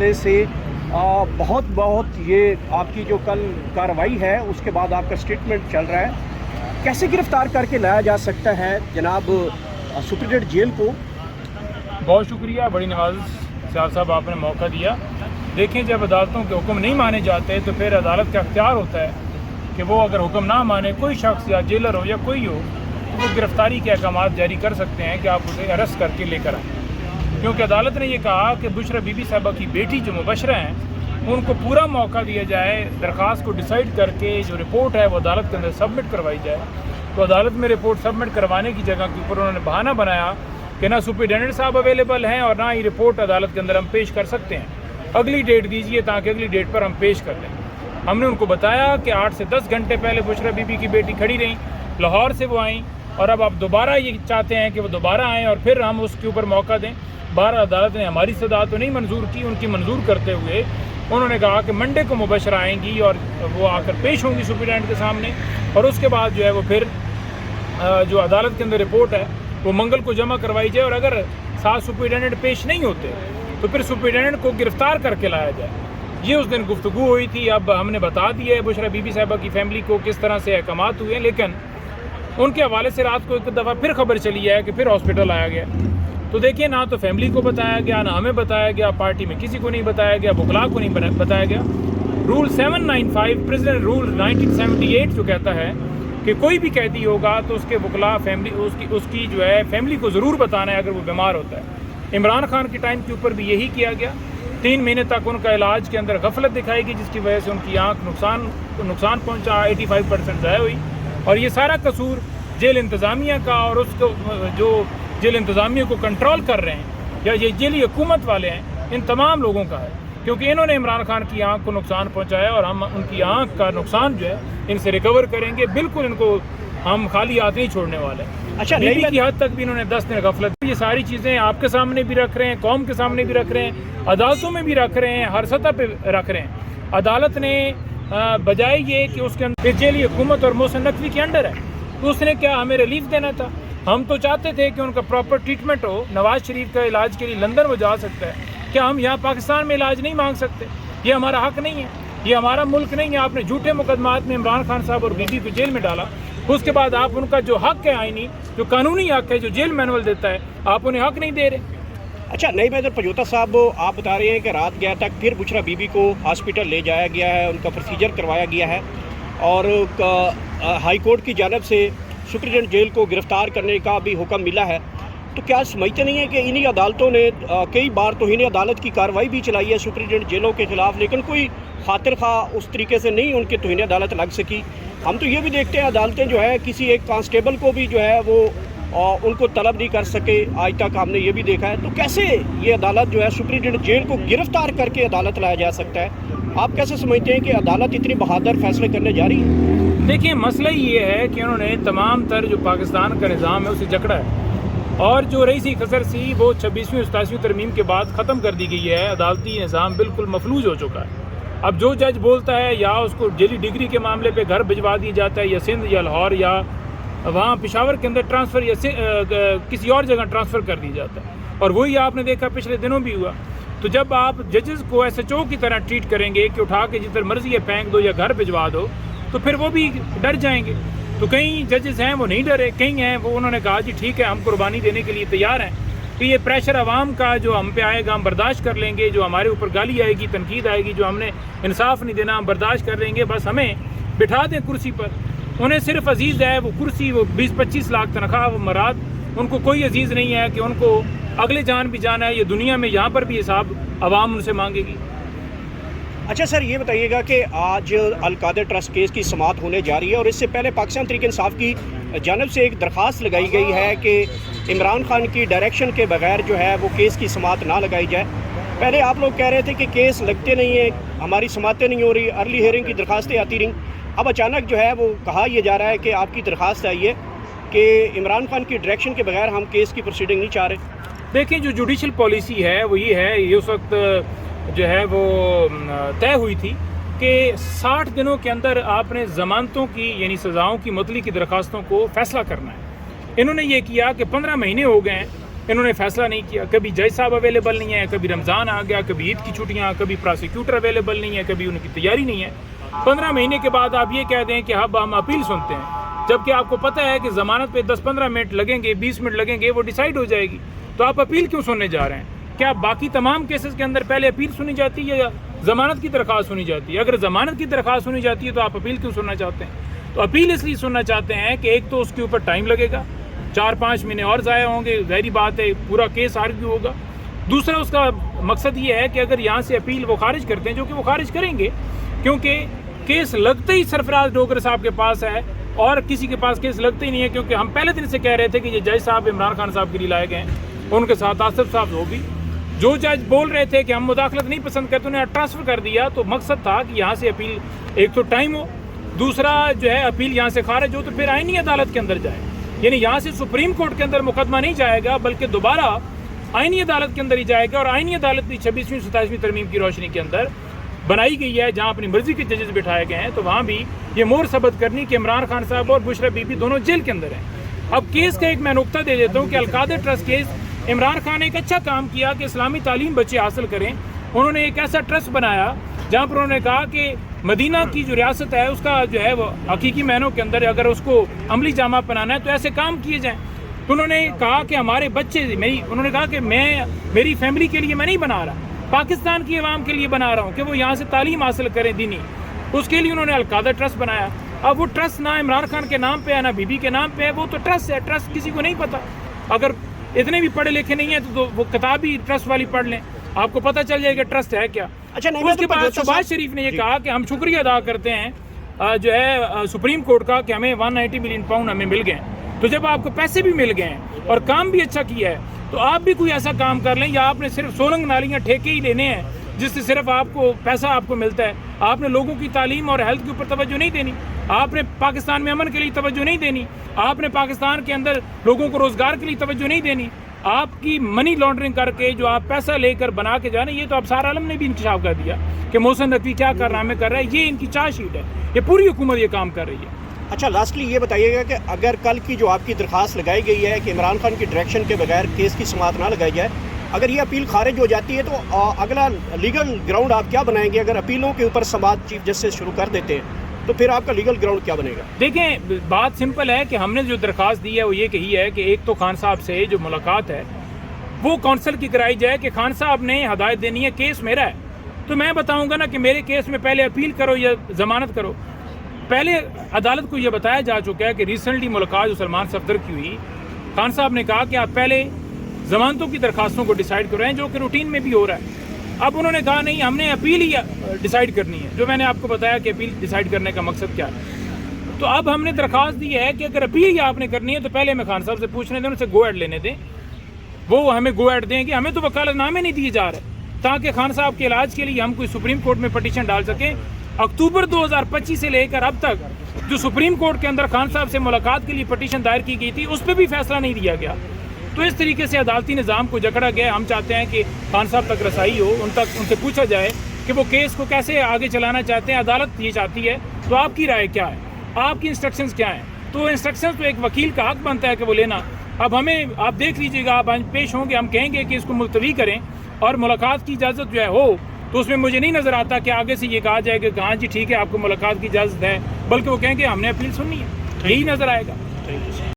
سے بہت یہ آپ کی جو کل کارروائی ہے اس کے بعد آپ کا سٹیٹمنٹ چل رہا ہے، کیسے گرفتار کر کے لایا جا سکتا ہے جناب سپرنٹینڈنٹ جیل کو؟ بہت شکریہ، بڑی نواز صاحب صاحب آپ نے موقع دیا۔ دیکھیں، جب عدالتوں کے حکم نہیں مانے جاتے تو پھر عدالت کا اختیار ہوتا ہے کہ وہ اگر حکم نہ مانے، کوئی شخص یا جیلر ہو یا کوئی ہو، تو وہ گرفتاری کے احکامات جاری کر سکتے ہیں کہ آپ اسے اریسٹ کر کے لے کر آئیں، کیونکہ عدالت نے یہ کہا کہ بشرا بی بی صاحبہ کی بیٹی جو مبشرہ ہیں ان کو پورا موقع دیا جائے، درخواست کو ڈیسائیڈ کر کے جو رپورٹ ہے وہ عدالت کے اندر سبمٹ کروائی جائے۔ تو عدالت میں رپورٹ سبمٹ کروانے کی جگہ کے اوپر انہوں نے بہانہ بنایا کہ نہ سپرنٹینڈنٹ صاحب اویلیبل ہیں اور نہ ہی رپورٹ عدالت کے اندر ہم پیش کر سکتے ہیں، اگلی ڈیٹ دیجیے تاکہ اگلی ڈیٹ پر ہم پیش کر لیں۔ ہم نے ان کو بتایا کہ 8 سے 10 گھنٹے پہلے بشرا بی بی کی بیٹی کھڑی رہیں، لاہور سے وہ آئیں، اور اب آپ دوبارہ یہ چاہتے ہیں کہ وہ دوبارہ آئیں اور پھر ہم اس کے اوپر موقع دیں۔ بہرحال عدالت نے ہماری صدا تو نہیں منظور کی، ان کی منظور کرتے ہوئے انہوں نے کہا کہ منڈے کو مبشرہ آئیں گی اور وہ آ کر پیش ہوں گی سپرنٹینڈنٹ کے سامنے، اور اس کے بعد جو ہے وہ پھر جو عدالت کے اندر رپورٹ ہے وہ منگل کو جمع کروائی جائے، اور اگر ساتھ سپرنٹینڈنٹ پیش نہیں ہوتے تو پھر سپرنٹینڈنٹ کو گرفتار کر کے لایا جائے۔ یہ اس دن گفتگو ہوئی تھی۔ اب ہم نے بتا دیا ہے بشرا بی بی صاحبہ کی فیملی کو کس طرح سے احکامات ہوئے ہیں، لیکن ان کے حوالے سے رات کو ایک دفعہ پھر خبر چلی ہے کہ پھر ہاسپٹل آیا گیا۔ تو دیکھیے، نہ تو فیملی کو بتایا گیا، نہ ہمیں بتایا گیا، پارٹی میں کسی کو نہیں بتایا گیا، وکلاء کو نہیں بتایا گیا۔ رول 795 پریزیڈنٹ رول 1978 جو کہتا ہے کہ کوئی بھی قیدی ہوگا تو اس کے وکلاء فیملی اس کی جو ہے فیملی کو ضرور بتانا ہے اگر وہ بیمار ہوتا ہے۔ عمران خان کے ٹائم کے اوپر بھی یہی کیا گیا۔ 3 مہینے تک ان کا علاج کے اندر غفلت دکھائی گئی، جس کی وجہ سے ان کی آنکھ نقصان پہنچا، 85% ضائع ہوئی، اور یہ سارا قصور جیل انتظامیہ کا اور اس کو جو جیل انتظامیہ کو کنٹرول کر رہے ہیں یا یہ جیلی حکومت والے ہیں، ان تمام لوگوں کا ہے، کیونکہ انہوں نے عمران خان کی آنکھ کو نقصان پہنچایا، اور ہم ان کی آنکھ کا نقصان جو ہے ان سے ریکور کریں گے۔ بالکل ان کو ہم خالی ہاتھ نہیں چھوڑنے والے۔ اچھا، بیوی کی حد تک بھی انہوں نے 10 دن غفلت۔ یہ ساری چیزیں آپ کے سامنے بھی رکھ رہے ہیں، قوم کے سامنے بھی رکھ رہے ہیں، عدالتوں میں بھی رکھ رہے ہیں، ہر سطح پہ رکھ رہے ہیں۔ عدالت نے بجائے یہ کہ اس کے اندر جیلی حکومت اور محسن نقوی کے انڈر ہے، تو اس نے کیا ہمیں ریلیف دینا تھا؟ ہم تو چاہتے تھے کہ ان کا پراپر ٹریٹمنٹ ہو۔ نواز شریف کا علاج کے لیے لندن وہ جا سکتا ہے، کیا ہم یہاں پاکستان میں علاج نہیں مانگ سکتے؟ یہ ہمارا حق نہیں ہے، یہ ہمارا ملک نہیں ہے۔ آپ نے جھوٹے مقدمات میں عمران خان صاحب اور بی بی کو جیل میں ڈالا، اس کے بعد آپ ان کا جو حق ہے آئینی، جو قانونی حق ہے، جو جیل مینول دیتا ہے، آپ انہیں حق نہیں دے رہے۔ اچھا، نئی میجر پجوتا صاحب، آپ بتا رہے ہیں کہ رات 11 تک پھر بشرا بی بی کو ہاسپٹل لے جایا گیا ہے، ان کا پروسیجر کروایا گیا ہے، اور ہائی کورٹ کی جانب سے سپرنٹینڈنٹ جیل کو گرفتار کرنے کا بھی حکم ملا ہے۔ تو کیا سمجھتے نہیں ہیں کہ انہی عدالتوں نے کئی بار توہین عدالت کی کارروائی بھی چلائی ہے سپرنٹینڈنٹ جیلوں کے خلاف، لیکن کوئی خاطر خواہ اس طریقے سے نہیں ان کے توہین عدالت لگ سکی؟ ہم تو یہ بھی دیکھتے ہیں عدالتیں جو ہے کسی ایک کانسٹیبل کو بھی جو ہے وہ ان کو طلب نہیں کر سکے، آج تک ہم نے یہ بھی دیکھا ہے۔ تو کیسے یہ عدالت جو ہے سپرنٹینڈنٹ جیل کو گرفتار کر کے عدالت لایا جا سکتا ہے؟ آپ کیسے سمجھتے ہیں کہ عدالت اتنی بہادر فیصلے کرنے جا رہی ہے؟ دیکھیں، مسئلہ یہ ہے کہ انہوں نے تمام تر جو پاکستان کا نظام ہے اسے جکڑا ہے، اور جو رئیسی خسر سی وہ 26ویں 27ویں ترمیم کے بعد ختم کر دی گئی ہے۔ عدالتی نظام بالکل مفلوج ہو چکا ہے۔ اب جو جج بولتا ہے یا اس کو جیلی ڈگری کے معاملے پہ گھر بھجوا دیا جاتا ہے، یا سندھ یا لاہور یا وہاں پشاور کے اندر ٹرانسفر یا کسی اور جگہ ٹرانسفر کر دیا جاتا ہے، اور وہی آپ نے دیکھا پچھلے دنوں بھی ہوا۔ تو جب آپ ججز کو SHO کی طرح ٹریٹ کریں گے کہ اٹھا کے جدھر مرضی ہے پھینک دو یا گھر بھجوا دو، تو پھر وہ بھی ڈر جائیں گے۔ تو کئی ججز ہیں وہ نہیں ڈرے، کئی ہیں وہ انہوں نے کہا جی ٹھیک ہے، ہم قربانی دینے کے لیے تیار ہیں، کہ یہ پریشر عوام کا جو ہم پہ آئے گا ہم برداشت کر لیں گے، جو ہمارے اوپر گالی آئے گی، تنقید آئے گی، جو ہم نے انصاف نہیں دینا ہم برداشت کر لیں گے، بس ہمیں بٹھا دیں کرسی پر۔ انہیں صرف عزیز ہے وہ کرسی، وہ 20-25 لاکھ تنخواہ، وہ مراد، ان کو کوئی عزیز نہیں ہے کہ ان کو اگلے جان بھی جانا ہے، یہ دنیا میں یہاں پر بھی حساب عوام ان سے مانگے گی۔ اچھا سر، یہ بتائیے گا کہ آج القادر ٹرسٹ کیس کی سماعت ہونے جا رہی ہے، اور اس سے پہلے پاکستان تحریک انصاف کی جانب سے ایک درخواست لگائی گئی ہے کہ عمران خان کی ڈائریکشن کے بغیر جو ہے وہ کیس کی سماعت نہ لگائی جائے۔ پہلے آپ لوگ کہہ رہے تھے کہ کیس لگتے نہیں ہیں، ہماری سماعتیں نہیں ہو رہی، ارلی ہیئرنگ کی درخواستیں آتی رہیں، اب اچانک جو ہے وہ کہا یہ جا رہا ہے کہ آپ کی درخواست آئی ہے کہ عمران خان کی ڈائریکشن کے بغیر ہم کیس کی پروسیڈنگ نہیں چاہ رہے۔ دیکھیں، جو جوڈیشل پالیسی ہے وہ یہ ہے، یہ اس وقت جو ہے وہ طے ہوئی تھی کہ 60 دنوں کے اندر آپ نے ضمانتوں کی یعنی سزاؤں کی معطلی کی درخواستوں کو فیصلہ کرنا ہے۔ انہوں نے یہ کیا کہ 15 مہینے ہو گئے ہیں، انہوں نے فیصلہ نہیں کیا. کبھی جج صاحب اویلیبل نہیں ہے, کبھی رمضان آ گیا, کبھی عید کی چھٹیاں, کبھی پراسیکیوٹر اویلیبل نہیں ہے, کبھی ان کی تیاری نہیں ہے. 15 مہینے کے بعد آپ یہ کہہ دیں کہ اب ہم اپیل سنتے ہیں, جبکہ آپ کو پتہ ہے کہ ضمانت پہ 10-15 منٹ لگیں گے, 20 منٹ لگیں گے, وہ ڈیسائیڈ ہو جائے گی. تو آپ اپیل کیوں سننے جا رہے ہیں؟ کیا باقی تمام کیسز کے اندر پہلے اپیل سنی جاتی ہے یا ضمانت کی درخواست سنی جاتی ہے؟ اگر ضمانت کی درخواست سنی جاتی ہے تو آپ اپیل کیوں سننا چاہتے ہیں؟ تو اپیل اس لیے سننا چاہتے ہیں کہ ایک تو اس کے اوپر ٹائم لگے گا, 4-5 مہینے اور ضائع ہوں گے, ظاہری بات ہے پورا کیس آرگیو ہوگا. دوسرا اس کا مقصد یہ ہے کہ اگر یہاں سے اپیل وہ خارج کرتے ہیں, جو کہ وہ خارج کریں گے کیونکہ کیس لگتے ہی سرفراز ڈوگر صاحب کے پاس ہے اور کسی کے پاس کیس لگتے ہی نہیں ہے, کیونکہ ہم پہلے دن سے کہہ رہے تھے کہ یہ جج صاحب عمران خان صاحب کے لیے لائے گئے ہیں, ان کے ساتھ آصف صاحب وہ بھی. جو جج بول رہے تھے کہ ہم مداخلت نہیں پسند کرتے, انہیں ٹرانسفر کر دیا. تو مقصد تھا کہ یہاں سے اپیل ایک تو ٹائم ہو, دوسرا جو ہے اپیل یہاں سے خارج ہو تو پھر آئینی عدالت کے اندر جائے. یعنی یہاں سے سپریم کورٹ کے اندر مقدمہ نہیں جائے گا بلکہ دوبارہ آئینی عدالت کے اندر ہی جائے گا. اور آئینی عدالت بھی 26ویں 27ویں ترمیم کی روشنی کے اندر بنائی گئی ہے, جہاں اپنی مرضی کے ججز بٹھائے گئے ہیں. تو وہاں بھی یہ مور ثبت کرنی کہ عمران خان صاحب اور بشرا بی بی دونوں جیل کے اندر ہیں. اب کیس کا ایک میں نقطہ دے دیتا ہوں کہ القادر ٹرسٹ کیس, عمران خان نے ایک اچھا کام کیا کہ اسلامی تعلیم بچے حاصل کریں. انہوں نے ایک ایسا ٹرسٹ بنایا جہاں پر انہوں نے کہا کہ مدینہ کی جو ریاست ہے اس کا جو ہے وہ حقیقی معنوں کے اندر اگر اس کو عملی جامہ پہنانا ہے تو ایسے کام کیے جائیں. تو انہوں نے کہا کہ ہمارے بچے, انہوں نے کہا کہ میری فیملی کے لیے میں نہیں بنا رہا, پاکستان کی عوام کے لیے بنا رہا ہوں کہ وہ یہاں سے تعلیم حاصل کریں دینی. اس کے لیے انہوں نے القادر ٹرسٹ بنایا. اب وہ ٹرسٹ نہ عمران خان کے نام پہ ہے نہ بی بی کے نام پہ ہے, وہ تو ٹرسٹ ہے. ٹرسٹ کسی کو نہیں پتا, اگر اتنے بھی پڑھے لکھے نہیں ہیں تو وہ کتاب ہی ٹرسٹ والی پڑھ لیں, آپ کو پتہ چل جائے گا ٹرسٹ ہے کیا. اچھا, اس کے بعد شہباز شریف نے یہ کہا کہ ہم شکریہ ادا کرتے ہیں جو ہے سپریم کورٹ کا کہ ہمیں 190 ملین پاؤنڈ ہمیں مل گئے. تو جب آپ کو پیسے بھی مل گئے ہیں اور کام بھی اچھا کیا ہے تو آپ بھی کوئی ایسا کام کر لیں, یا آپ نے صرف سولنگ نالیاں ٹھیکے ہی لینے ہیں جس سے صرف آپ کو پیسہ آپ کو ملتا ہے. آپ نے لوگوں کی تعلیم اور ہیلتھ کے اوپر توجہ نہیں دینی, آپ نے پاکستان میں امن کے لیے توجہ نہیں دینی, آپ نے پاکستان کے اندر لوگوں کو روزگار کے لیے توجہ نہیں دینی. آپ کی منی لانڈرنگ کر کے جو آپ پیسہ لے کر بنا کے جانا, یہ تو اب سارا عالم نے بھی انکشاف کر دیا کہ محسن نقوی کیا کارنامے کر رہا ہے. یہ ان کی چارج شیٹ ہے, یہ پوری حکومت یہ کام کر رہی ہے. اچھا, لاسٹلی یہ بتائیے گا کہ اگر کل کی جو آپ کی درخواست لگائی گئی ہے کہ عمران خان کی ڈائریکشن کے بغیر کیس کی سماعت نہ لگائی جائے, اگر یہ اپیل خارج ہو جاتی ہے تو اگلا لیگل گراؤنڈ آپ کیا بنائیں گے؟ اگر اپیلوں کے اوپر سماعت چیف جسٹس شروع کر دیتے ہیں تو پھر آپ کا لیگل گراؤنڈ کیا بنے گا؟ دیکھیں, بات سمپل ہے کہ ہم نے جو درخواست دی ہے وہ یہ کہی ہے کہ ایک تو خان صاحب سے جو ملاقات ہے وہ کونسل کی کرائی جائے کہ خان صاحب نے ہدایت دینی ہے, کیس میرا ہے تو میں بتاؤں گا نا کہ میرے کیس میں پہلے اپیل کرو یا ضمانت کرو. پہلے عدالت کو یہ بتایا جا چکا ہے کہ ریسنٹلی ملاقات جو سلمان صفدر کی ہوئی, خان صاحب نے کہا کہ آپ پہلے ضمانتوں کی درخواستوں کو ڈیسائیڈ کرو, جو کہ روٹین میں بھی ہو رہا ہے. اب انہوں نے کہا نہیں, ہم نے اپیل ہی ڈیسائیڈ کرنی ہے, جو میں نے آپ کو بتایا کہ اپیل ڈیسائیڈ کرنے کا مقصد کیا ہے. تو اب ہم نے درخواست دی ہے کہ اگر اپیل ہی آپ نے کرنی ہے تو پہلے ہمیں خان صاحب سے پوچھنے دیں, ان سے گو ایڈ لینے دیں, وہ ہمیں گو ایڈ دیں گے. ہمیں تو وکالت نامے نہیں دیے جا رہے تاکہ خان صاحب کے علاج کے لیے ہم کوئی سپریم کورٹ میں پٹیشن ڈال سکیں. اکتوبر 2025 سے لے کر اب تک جو سپریم کورٹ کے اندر خان صاحب سے ملاقات کے لیے پٹیشن دائر کی گئی تھی اس پہ بھی فیصلہ نہیں دیا گیا. تو اس طریقے سے عدالتی نظام کو جکڑا گیا. ہم چاہتے ہیں کہ خان صاحب تک رسائی ہو, ان سے پوچھا جائے کہ وہ کیس کو کیسے آگے چلانا چاہتے ہیں. عدالت یہ چاہتی ہے تو آپ کی رائے کیا ہے, آپ کی انسٹرکشنز کیا ہیں؟ تو انسٹرکشنز تو ایک وکیل کا حق بنتا ہے کہ وہ لینا. اب ہمیں آپ دیکھ لیجئے گا, آپ پیش ہوں گے, ہم کہیں گے کہ اس کو ملتوی کریں اور ملاقات کی اجازت جو ہے ہو, تو اس میں مجھے نہیں نظر آتا کہ آگے سے یہ کہا جائے کہ ہاں جی ٹھیک ہے آپ کو ملاقات کی اجازت ہے, بلکہ وہ کہیں گے ہم نے اپیل سننی ہے, یہی نظر آئے گا.